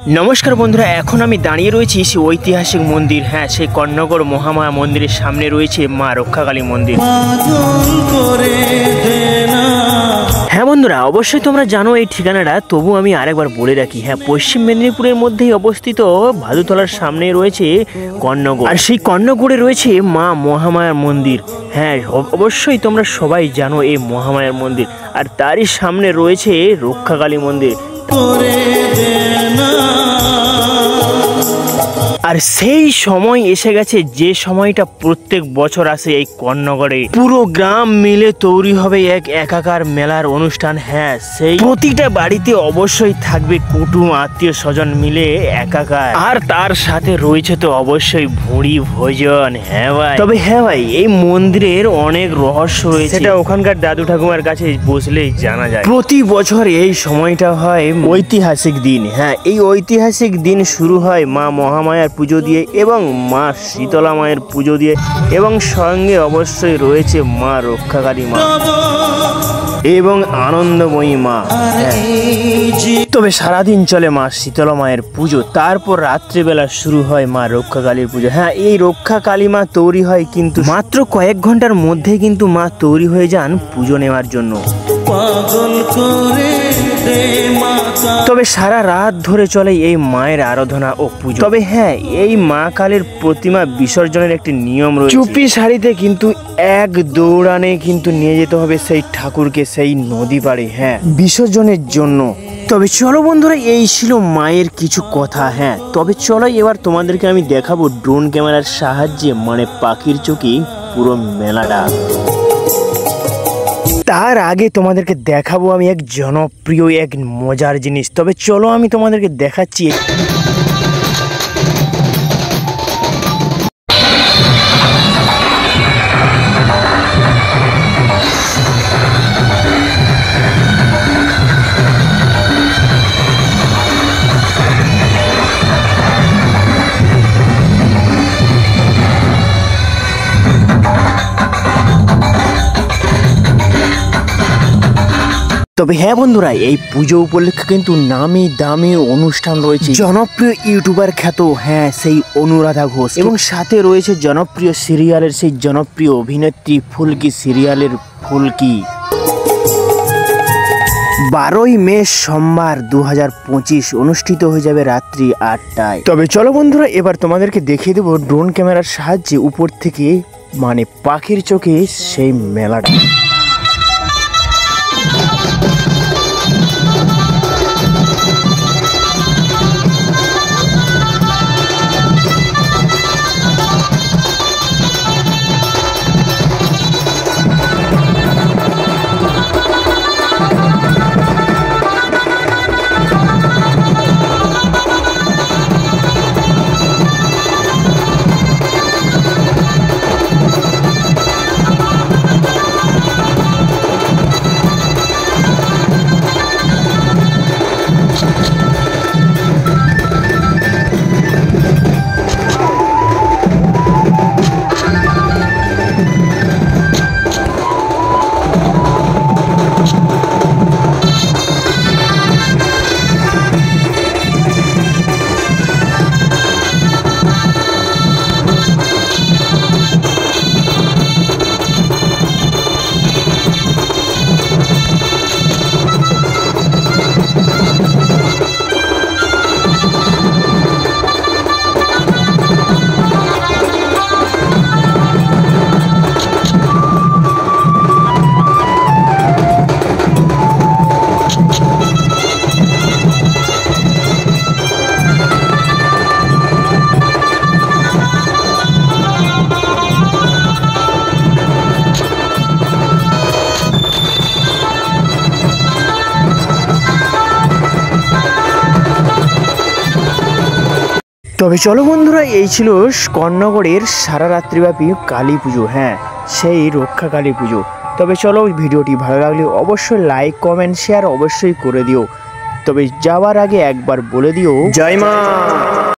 नमस्कार बंधुरा एखन आमी दाड़िये रयेछि सेई ऐतिहासिक मंदिर हाँ सेई कर्णगढ़ महामाया मंदिरेर सामने रयेछे मा रक्षाकाली मंदिर। हाँ बंधुरा अवश्य तोमरा जानो এই ঠিকানাটা, তবু আমি আরেকবার বলে রাখি। হ্যাঁ, পশ্চিম মেদিনীপুরের মধ্যেই অবস্থিত ভাদুতলার সামনে রয়েছে কর্ণগড়, আর সেই কর্ণগড়ে রয়েছে মা মহামায়ার মন্দির। হ্যাঁ অবশ্যই তোমরা সবাই জানো এই মহামায়ার মন্দির, আর তারই সামনে রয়েছে রক্ষাকালী মন্দির। আর সেই সময় এসে গেছে যে সময়টা প্রত্যেক বছর আসে এই কর্ণগড়ে, পুরো গ্রাম মিলে তৈরি হবে এক একাকার মেলার অনুষ্ঠান। হ্যাঁ, সেই প্রতিটা বাড়িতে অবশ্যই থাকবে কুটুম আত্মীয় স্বজন মিলে একাকার, আর তার সাথে রয়েছে তো অবশ্যই ভুঁড়ি ভোজন। হ্যাঁ ভাই, তবে হ্যাঁ ভাই এই মন্দিরের অনেক রহস্য রয়েছে, সেটা ওখানকার দাদু ঠাকুমার কাছে বসলেই জানা যায়। প্রতি বছর এই সময়টা হয় ঐতিহাসিক দিন। হ্যাঁ, এই ঐতিহাসিক দিন শুরু হয় মা মহামায়ার পুজো দিয়ে এবং মা শীতলা মায়ের পুজো দিয়ে, এবং সঙ্গে অবশ্যই রয়েছে মা রক্ষাকালী মা এবং আনন্দময়ী মা। তবে সারাদিন চলে মা শীতলা মায়ের পুজো, তারপর রাত্রিবেলা শুরু হয় মা রক্ষাকালীর পুজো। হ্যাঁ, এই রক্ষাকালী মা তৈরি হয় কিন্তু মাত্র কয়েক ঘন্টার মধ্যে, কিন্তু মা তৈরি হয়ে যান পুজো নেওয়ার জন্য। তবে সারা রাত ধরে চলে এই মায়ের আরাধনা ও পুজো। তবে হ্যাঁ, এই মা কালীর প্রতিমা বিসর্জনের একটি নিয়ম রয়েছে। চুপি শাড়িতে কিন্তু এক দৌড়ানে কিন্তু নিয়ে যেতে হবে সেই ঠাকুরকে সেই নদী পাড়ে, হ্যাঁ, বিসর্জনের জন্য। তবে চলো বন্ধুরা, এই ছিল মায়ের কিছু কথা। হ্যাঁ, তবে চলো এবার তোমাদেরকে আমি দেখাবো ড্রোন ক্যামেরার সাহায্যে, মানে পাখির চোখে পুরো মেলাটা। তার আগে তোমাদেরকে দেখাবো আমি এক জনপ্রিয় এক মজার জিনিস। তবে চলো আমি তোমাদেরকে দেখাচ্ছি। তবে হ্যাঁ বন্ধুরা, এই পুজো উপলক্ষে কিন্তু নামি দামি অনুষ্ঠান রয়েছে। জনপ্রিয় ইউটিউবার খ্যাত, হ্যাঁ, সেই অনুরাধা ঘোষ, এবং সাথে রয়েছে জনপ্রিয় সিরিয়ালের সেই জনপ্রিয় অভিনেত্রী ফুলকি, সিরিয়ালের ফুলকি। 12ই মে সোমবার 2025 অনুষ্ঠিত হয়ে যাবে রাত্রি 8টায়। তবে চলো বন্ধুরা, এবার তোমাদেরকে দেখিয়ে দেবো ড্রোন ক্যামেরার সাহায্যে উপর থেকে, মানে পাখির চোখে সেই মেলাটা। তবে চলো বন্ধুরা, এই ছিল কর্ণগড়ের সারা রাত্রিব্যাপী কালী পুজো। হ্যাঁ, সেই রক্ষা কালী পুজো। তবে চলো, ভিডিওটি ভালো লাগলে অবশ্যই লাইক কমেন্ট শেয়ার অবশ্যই করে দিও। তবে যাওয়ার আগে একবার বলে দিও, জয় মা।